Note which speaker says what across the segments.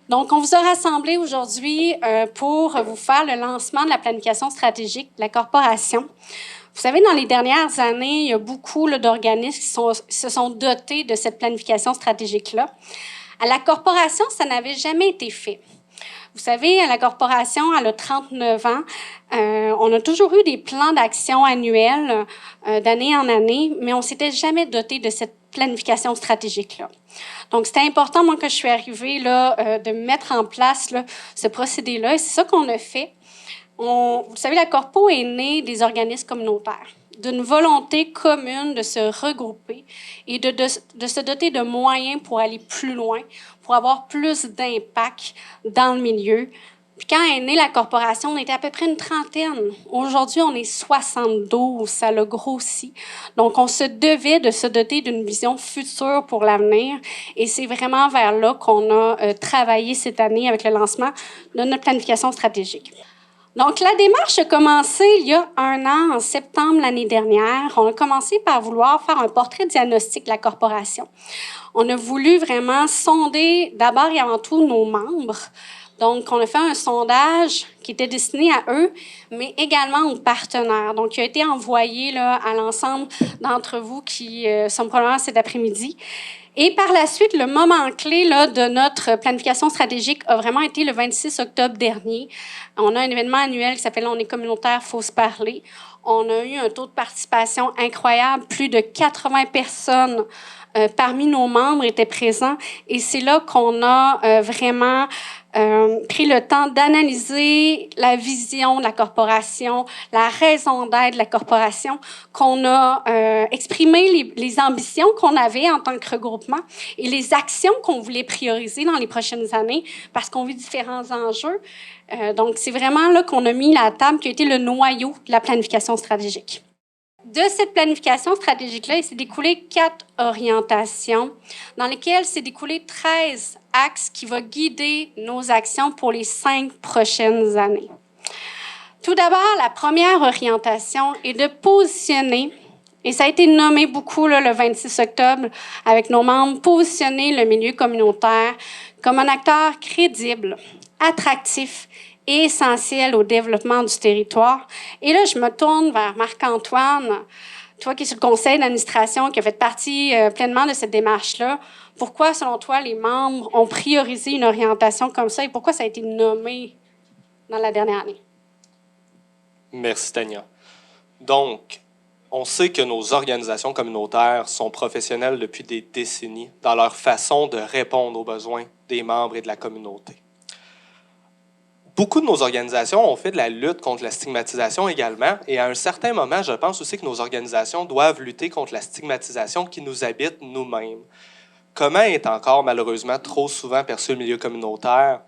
Speaker 1: Donc, on vous a rassemblés aujourd'hui pour vous faire le lancement de la planification stratégique de la corporation. Vous savez, dans les dernières années, il y a beaucoup d'organismes qui se sont dotés de cette planification stratégique-là. À la corporation, ça n'avait jamais été fait. Vous savez, la corporation, elle a 39 ans. On a toujours eu des plans d'action annuels d'année en année, mais on s'était jamais doté de cette planification stratégique-là. Donc, c'était important, moi, que je suis arrivée là, de mettre en place là, ce procédé-là. Et c'est ça qu'on a fait. Vous savez, la Corpo est née des organismes communautaires, d'une volonté commune de se regrouper et de se doter de moyens pour aller plus loin, pour avoir plus d'impact dans le milieu. Puis quand est née la corporation, on était à peu près une trentaine. Aujourd'hui, on est 72, ça a grossi. Donc, on se devait de se doter d'une vision future pour l'avenir. Et c'est vraiment vers là qu'on a travaillé cette année avec le lancement de notre planification stratégique. Donc, la démarche a commencé il y a 1 an, en septembre l'année dernière. On a commencé par vouloir faire un portrait diagnostique de la corporation. On a voulu vraiment sonder d'abord et avant tout nos membres. Donc, on a fait un sondage qui était destiné à eux, mais également aux partenaires. Donc, il a été envoyé là, à l'ensemble d'entre vous qui sont probablement cet après-midi. Et par la suite, le moment clé là, de notre planification stratégique a vraiment été le 26 octobre dernier. On a un événement annuel qui s'appelle « On est communautaire, faut se parler ». On a eu un taux de participation incroyable. Plus de 80 personnes parmi nos membres étaient présents. Et c'est là qu'on a vraiment pris le temps d'analyser la vision de la corporation, la raison d'être de la corporation, qu'on a exprimé les ambitions qu'on avait en tant que regroupement et les actions qu'on voulait prioriser dans les prochaines années parce qu'on vit différents enjeux. Donc, c'est vraiment là qu'on a mis la table qui a été le noyau de la planification stratégique. De cette planification stratégique-là, il s'est découlé 4 orientations dans lesquelles s'est découlé 13 axes qui vont guider nos actions pour les 5 prochaines années. Tout d'abord, la première orientation est de positionner, et ça a été nommé beaucoup là, le 26 octobre avec nos membres, positionner le milieu communautaire comme un acteur crédible, attractif et essentiel au développement du territoire. Et là, je me tourne vers Marc-Antoine, toi qui es sur le conseil d'administration, qui a fait partie pleinement de cette démarche-là. Pourquoi, selon toi, les membres ont priorisé une orientation comme ça et pourquoi ça a été nommé dans la dernière année?
Speaker 2: Merci, Tania. Donc, on sait que nos organisations communautaires sont professionnelles depuis des décennies dans leur façon de répondre aux besoins des membres et de la communauté. Beaucoup de nos organisations ont fait de la lutte contre la stigmatisation également, et à un certain moment, je pense aussi que nos organisations doivent lutter contre la stigmatisation qui nous habite nous-mêmes. Comment est encore malheureusement trop souvent perçu le milieu communautaire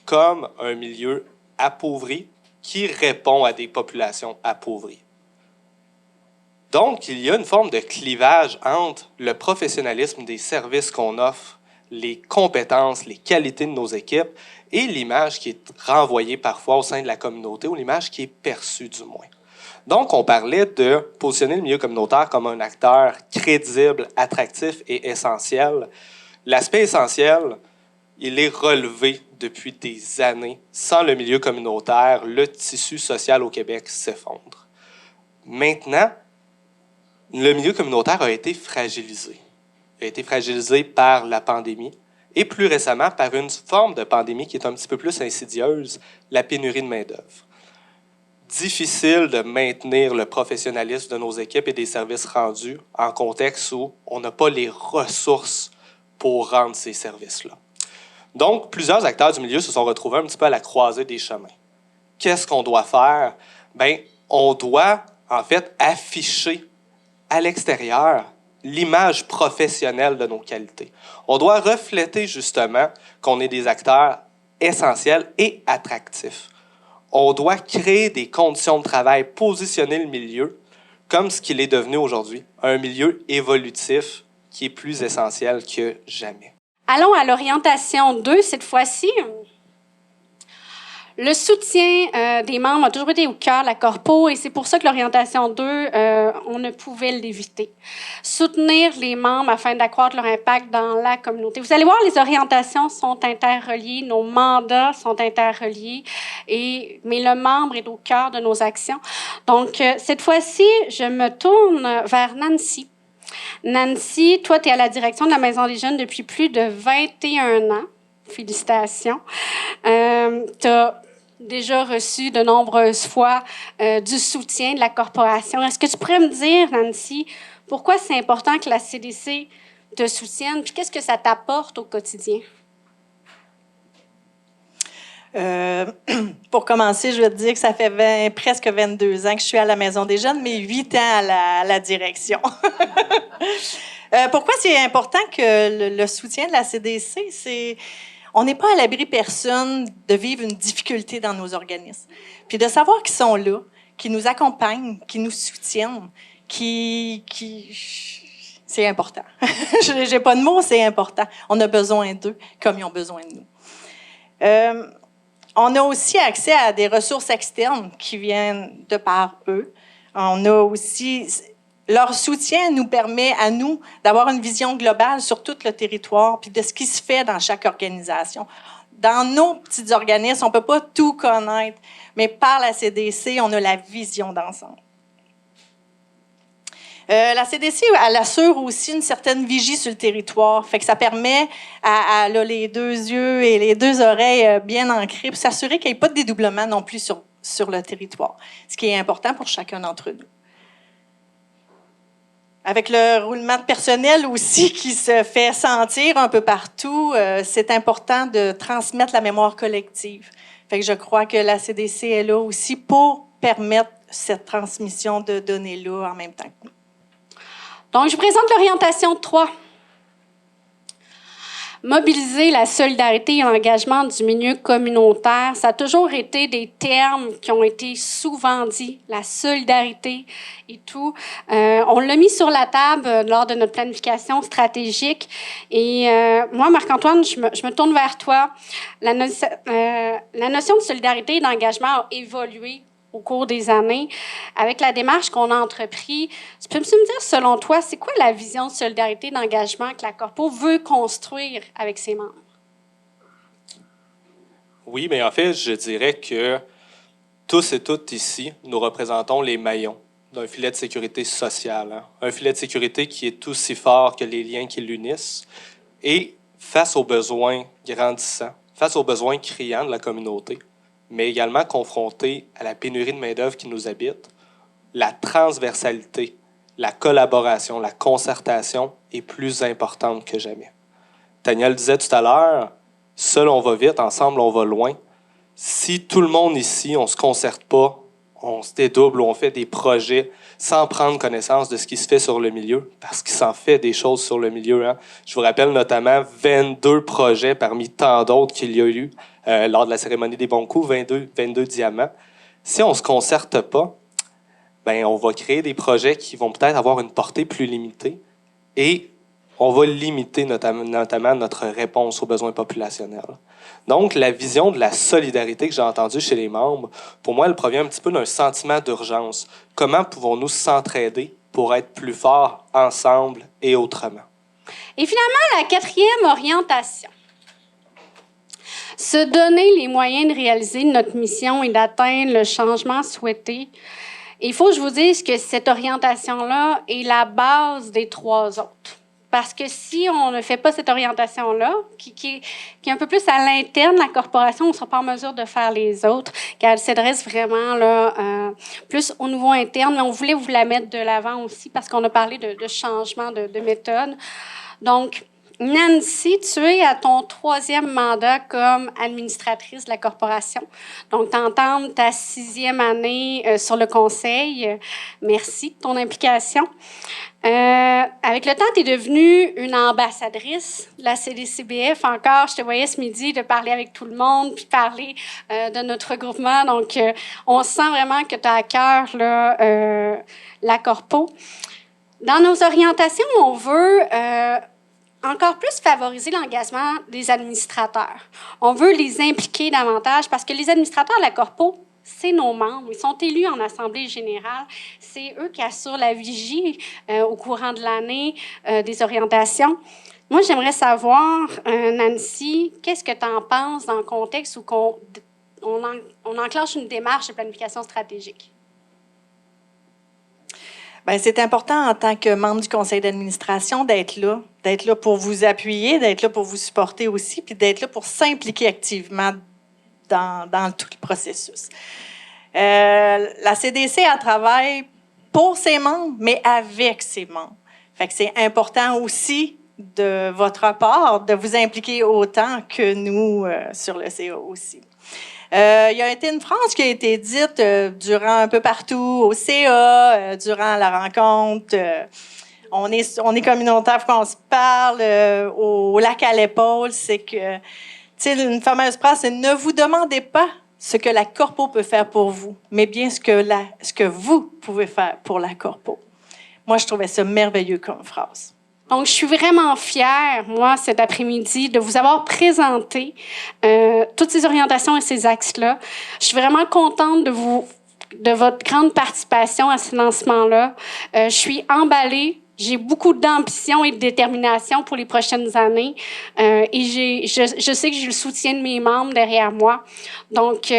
Speaker 2: comme un milieu appauvri qui répond à des populations appauvries? Donc, il y a une forme de clivage entre le professionnalisme des services qu'on offre, les compétences, les qualités de nos équipes et l'image qui est renvoyée parfois au sein de la communauté ou l'image qui est perçue du moins. Donc, on parlait de positionner le milieu communautaire comme un acteur crédible, attractif et essentiel. L'aspect essentiel, il est relevé depuis des années. Sans le milieu communautaire, le tissu social au Québec s'effondre. Maintenant, le milieu communautaire a été fragilisé. Il a été fragilisé par la pandémie et plus récemment par une forme de pandémie qui est un petit peu plus insidieuse, la pénurie de main-d'œuvre. Difficile de maintenir le professionnalisme de nos équipes et des services rendus en contexte où on n'a pas les ressources pour rendre ces services-là. Donc, plusieurs acteurs du milieu se sont retrouvés un petit peu à la croisée des chemins. Qu'est-ce qu'on doit faire? Bien, on doit, en fait, afficher à l'extérieur l'image professionnelle de nos qualités. On doit refléter justement qu'on est des acteurs essentiels et attractifs. On doit créer des conditions de travail, positionner le milieu comme ce qu'il est devenu aujourd'hui, un milieu évolutif qui est plus essentiel que jamais.
Speaker 1: Allons à l'orientation 2 cette fois-ci. Le soutien des membres a toujours été au cœur de la Corpo et c'est pour ça que l'orientation 2, on ne pouvait l'éviter. Soutenir les membres afin d'accroître leur impact dans la communauté. Vous allez voir, les orientations sont interreliées, nos mandats sont interreliés, mais le membre est au cœur de nos actions. Donc, cette fois-ci, je me tourne vers Nancy. Nancy, toi, tu es à la direction de la Maison des Jeunes depuis plus de 21 ans. Félicitations. Tu as déjà reçu de nombreuses fois du soutien de la corporation. Est-ce que tu pourrais me dire, Nancy, pourquoi c'est important que la CDC te soutienne, puis qu'est-ce que ça t'apporte au quotidien?
Speaker 3: Pour commencer, je vais te dire que ça fait presque 22 ans que je suis à la Maison des Jeunes, mais 8 ans à la direction. Pourquoi c'est important que le soutien de la CDC, c'est... On n'est pas à l'abri personne de vivre une difficulté dans nos organismes. Puis de savoir qu'ils sont là, qu'ils nous accompagnent, qu'ils nous soutiennent, c'est important. J'ai pas de mots, c'est important. On a besoin d'eux comme ils ont besoin de nous. On a aussi accès à des ressources externes qui viennent de par eux. On a aussi... Leur soutien nous permet à nous d'avoir une vision globale sur tout le territoire puis de ce qui se fait dans chaque organisation. Dans nos petits organismes, on peut pas tout connaître, mais par la CDC, on a la vision d'ensemble. La CDC, elle assure aussi une certaine vigie sur le territoire. Fait que ça permet à les 2 yeux et les 2 oreilles bien ancrés pour s'assurer qu'il n'y ait pas de dédoublement non plus sur le territoire, ce qui est important pour chacun d'entre nous. Avec le roulement de personnel aussi qui se fait sentir un peu partout, c'est important de transmettre la mémoire collective. Fait que je crois que la CDC est là aussi pour permettre cette transmission de données-là en même temps que nous.
Speaker 1: Donc, je vous présente l'orientation 3. Mobiliser la solidarité et l'engagement du milieu communautaire, ça a toujours été des termes qui ont été souvent dits, la solidarité et tout. On l'a mis sur la table lors de notre planification stratégique. Et moi, Marc-Antoine, je me tourne vers toi. La notion de solidarité et d'engagement a évolué au cours des années. Avec la démarche qu'on a entreprise, tu peux me dire, selon toi, c'est quoi la vision de solidarité et d'engagement que la Corpo veut construire avec ses membres?
Speaker 2: Oui, mais en fait, je dirais que tous et toutes ici, nous représentons les maillons d'un filet de sécurité sociale. Hein? Un filet de sécurité qui est aussi fort que les liens qui l'unissent. Et face aux besoins grandissants, face aux besoins criants de la communauté, mais également confronté à la pénurie de main-d'œuvre qui nous habite, la transversalité, la collaboration, la concertation est plus importante que jamais. Tania le disait tout à l'heure, seul on va vite, ensemble on va loin. Si tout le monde ici, on ne se concerte pas, on se dédouble, on fait des projets sans prendre connaissance de ce qui se fait sur le milieu, parce qu'il s'en fait des choses sur le milieu. Hein. Je vous rappelle notamment 22 projets parmi tant d'autres qu'il y a eu lors de la cérémonie des bons coups, 22 diamants. Si on ne se concerte pas, ben, on va créer des projets qui vont peut-être avoir une portée plus limitée et on va limiter notamment notre réponse aux besoins populationnels. Donc, la vision de la solidarité que j'ai entendue chez les membres, pour moi, elle provient un petit peu d'un sentiment d'urgence. Comment pouvons-nous s'entraider pour être plus forts ensemble et autrement?
Speaker 1: Et finalement, la 4e orientation. Se donner les moyens de réaliser notre mission et d'atteindre le changement souhaité. Il faut que je vous dise que cette orientation-là est la base des 3 autres. Parce que si on ne fait pas cette orientation-là, qui est un peu plus à l'interne de la corporation, on ne sera pas en mesure de faire les autres, car elle s'adresse vraiment là, plus au niveau interne. Mais on voulait vous la mettre de l'avant aussi parce qu'on a parlé de changement de méthode. Donc, Nancy, tu es à ton 3e mandat comme administratrice de la corporation. Donc, tu entends ta 6e année sur le conseil. Merci de ton implication. Avec le temps, tu es devenue une ambassadrice de la CDCBF. Encore, je te voyais ce midi de parler avec tout le monde, puis parler de notre regroupement. Donc, on sent vraiment que tu as à cœur là, la corpo. Dans nos orientations, on veut encore plus favoriser l'engagement des administrateurs. On veut les impliquer davantage parce que les administrateurs de la Corpo, c'est nos membres. Ils sont élus en Assemblée générale. C'est eux qui assurent la vigie au courant de l'année des orientations. Moi, j'aimerais savoir, Nancy, qu'est-ce que tu en penses dans le contexte où on enclenche une démarche de planification stratégique?
Speaker 3: Bien, c'est important en tant que membre du conseil d'administration d'être là pour vous appuyer, d'être là pour vous supporter aussi, puis d'être là pour s'impliquer activement dans tout le processus. La CDC, elle travaille pour ses membres, mais avec ses membres. Fait que c'est important aussi de votre part de vous impliquer autant que nous sur le CA aussi. Il y a été une phrase qui a été dite durant un peu partout au CA, durant la rencontre. On est communautaire, faut qu'on se parle au lac à l'épaule. C'est que, tu sais, une fameuse phrase, c'est « Ne vous demandez pas ce que la Corpo peut faire pour vous, mais bien ce que vous pouvez faire pour la Corpo. » Moi, je trouvais ça merveilleux comme phrase.
Speaker 1: Donc, je suis vraiment fière, moi, cet après-midi, de vous avoir présenté toutes ces orientations et ces axes-là. Je suis vraiment contente de votre grande participation à ce lancement-là. Je suis emballée. J'ai beaucoup d'ambition et de détermination pour les prochaines années. Et je sais que j'ai le soutien de mes membres derrière moi. Donc,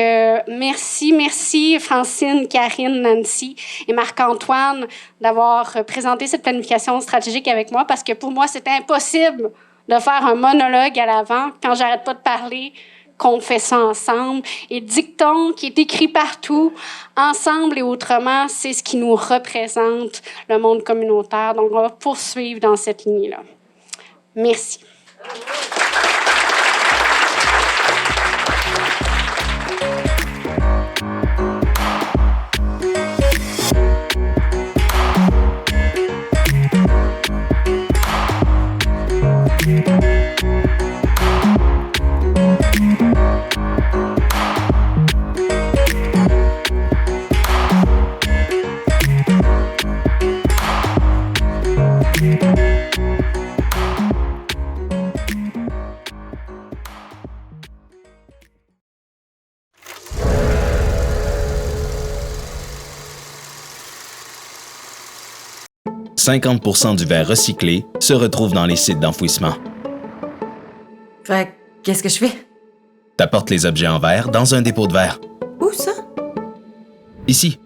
Speaker 1: merci Francine, Karine, Nancy et Marc-Antoine d'avoir présenté cette planification stratégique avec moi parce que pour moi, c'était impossible de faire un monologue à l'avant quand j'arrête pas de parler, qu'on fait ça ensemble. Et le dicton qui est écrit partout, ensemble et autrement, c'est ce qui nous représente, le monde communautaire. Donc, on va poursuivre dans cette ligne-là. Merci.
Speaker 4: « 50% du verre recyclé se retrouve dans les sites d'enfouissement. »
Speaker 5: Fait qu'est-ce que je fais?
Speaker 4: T'apportes les objets en verre dans un dépôt de verre.
Speaker 5: Où ça?
Speaker 4: Ici.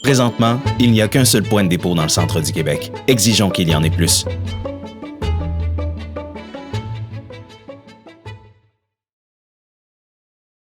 Speaker 4: Présentement, il n'y a qu'un seul point de dépôt dans le centre du Québec. Exigeons qu'il y en ait plus.